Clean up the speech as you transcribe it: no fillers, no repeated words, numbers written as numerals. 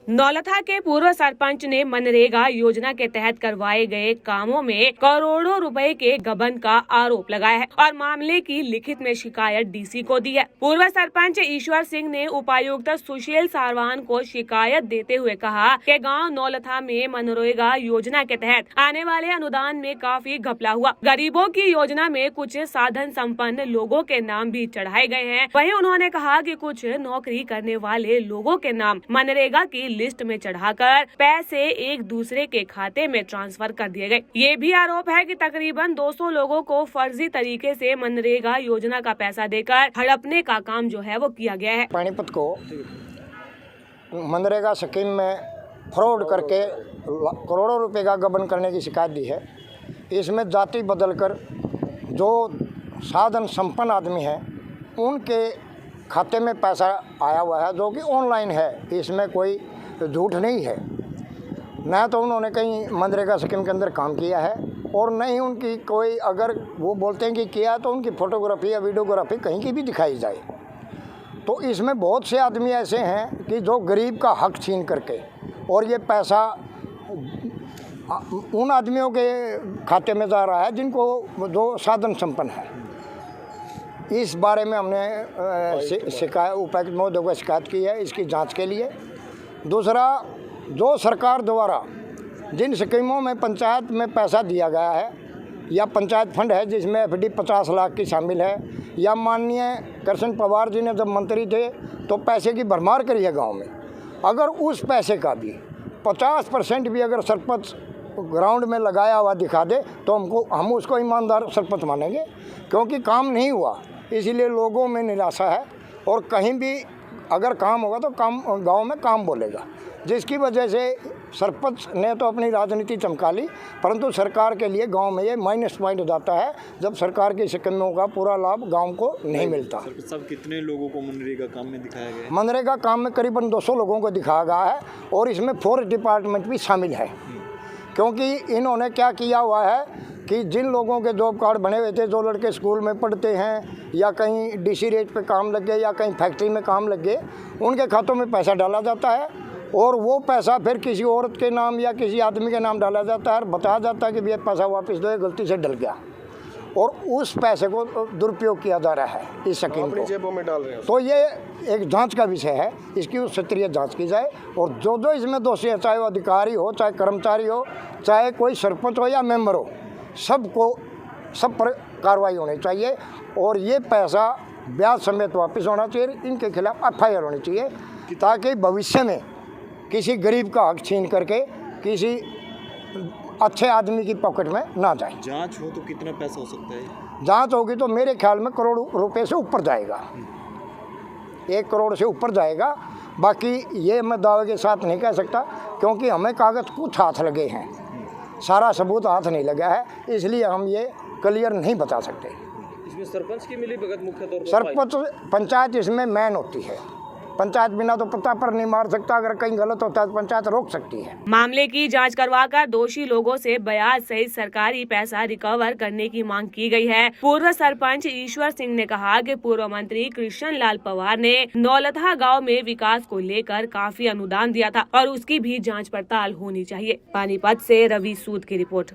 नौलथा के पूर्व सरपंच ने मनरेगा योजना के तहत करवाए गए कामों में करोड़ों रुपए के गबन का आरोप लगाया है और मामले की लिखित में शिकायत डीसी को दी है। पूर्व सरपंच ईश्वर सिंह ने उपायुक्त सुशील सारवान को शिकायत देते हुए कहा कि गांव नौलथा में मनरेगा योजना के तहत आने वाले अनुदान में काफी घपला हुआ। गरीबों की योजना में कुछ साधन संपन्न लोगों के नाम भी चढ़ाए गए हैं। वहीं उन्होंने कहा कि कुछ नौकरी करने वाले लोगों के नाम मनरेगा की लिस्ट में चढ़ाकर पैसे एक दूसरे के खाते में ट्रांसफर कर दिए गए। ये भी आरोप है कि तकरीबन 200 लोगों को फर्जी तरीके से मनरेगा योजना का पैसा देकर हड़पने का काम जो है वो किया गया है। पानीपत को मनरेगा स्कीम में फ्रॉड करके करोड़ों रुपए का गबन करने की शिकायत दी है। इसमें जाति बदलकर जो साधन संपन्न आदमी हैं उनके खाते में पैसा आया हुआ है, जो कि ऑनलाइन है। इसमें कोई झूठ नहीं है। न तो उन्होंने कहीं मनरेगा स्कीम के अंदर काम किया है और न ही उनकी कोई, अगर वो बोलते हैं कि किया तो उनकी फोटोग्राफी या वीडियोग्राफी कहीं की भी दिखाई जाए। तो इसमें बहुत से आदमी ऐसे हैं कि जो गरीब का हक छीन करके और ये पैसा उन आदमियों के खाते में जा रहा है जिनको जो साधन संपन्न है। इस बारे में हमने शिकायत उपायुक्त महोदय को शिकायत की है इसकी जांच के लिए। दूसरा, जो सरकार द्वारा जिन स्कीमों में पंचायत में पैसा दिया गया है या पंचायत फंड है जिसमें एफडी 50 लाख की शामिल है, या माननीय कृष्ण पवार जी ने जब मंत्री थे तो पैसे की भरमार करी है गांव में, अगर उस पैसे का भी 50% भी अगर सरपंच ग्राउंड में लगाया हुआ दिखा दे तो हम उसको ईमानदार सरपंच मानेंगे, क्योंकि काम नहीं हुआ। इसीलिए लोगों में निराशा है और कहीं भी अगर काम होगा तो काम गांव में काम बोलेगा, जिसकी वजह से सरपंच ने तो अपनी राजनीति चमका ली, परंतु सरकार के लिए गांव में ये माइनस पॉइंट हो जाता है जब सरकार की स्कीमों का पूरा लाभ गांव को नहीं मिलता। सब कितने लोगों को मनरेगा काम में दिखाया गया है? मनरेगा काम में करीबन 200 लोगों को दिखाया गया है और इसमें फॉरेस्ट डिपार्टमेंट भी शामिल है, क्योंकि इन्होंने क्या किया हुआ है कि जिन लोगों के जॉब कार्ड बने हुए थे, जो लड़के स्कूल में पढ़ते हैं या कहीं डीसी रेट पे काम लग गए या कहीं फैक्ट्री में काम लग गए, उनके खातों में पैसा डाला जाता है और वो पैसा फिर किसी औरत के नाम या किसी आदमी के नाम डाला जाता है और बताया जाता है कि ये पैसा वापस दो, गलती से डल गया, और उस पैसे को दुरुपयोग किया जा रहा है इस स्कीम को जेबों में डाल रहे हैं। तो ये एक जांच का विषय है, इसकी सत्रीय जांच की जाए और जो इसमें दोषी है, चाहे वो अधिकारी हो, चाहे कर्मचारी हो, चाहे कोई सरपंच हो या मेंबर हो, सब पर कार्रवाई होनी चाहिए और ये पैसा ब्याज समेत वापस होना चाहिए। इनके खिलाफ FIR होनी चाहिए ताकि भविष्य में किसी गरीब का हक छीन करके किसी अच्छे आदमी की पॉकेट में ना जाए। जांच हो तो कितना पैसा हो सकता है? जांच होगी तो मेरे ख्याल में करोड़ रुपए से ऊपर जाएगा, 1 करोड़ से ऊपर जाएगा। बाकी ये मैं दावे के साथ नहीं कह सकता, क्योंकि हमें कागज कुछ हाथ लगे हैं, सारा सबूत हाथ नहीं लगा है, इसलिए हम ये क्लियर नहीं बता सकते। इसमें सरपंच की मिली भगत मुख्य तौर पर? सरपंच पंचायत इसमें मैन होती है। पंचायत बिना तो पत्ता पर नहीं मार सकता, अगर कहीं गलत होता है तो पंचायत रोक सकती है। मामले की जांच करवाकर दोषी लोगों से ब्याज सहित सरकारी पैसा रिकवर करने की मांग की गई है। पूर्व सरपंच ईश्वर सिंह ने कहा कि पूर्व मंत्री कृष्ण लाल पवार ने नौलथा गांव में विकास को लेकर काफी अनुदान दिया था और उसकी भी जांच पड़ताल होनी चाहिए। पानीपत से रवि सूद की रिपोर्ट।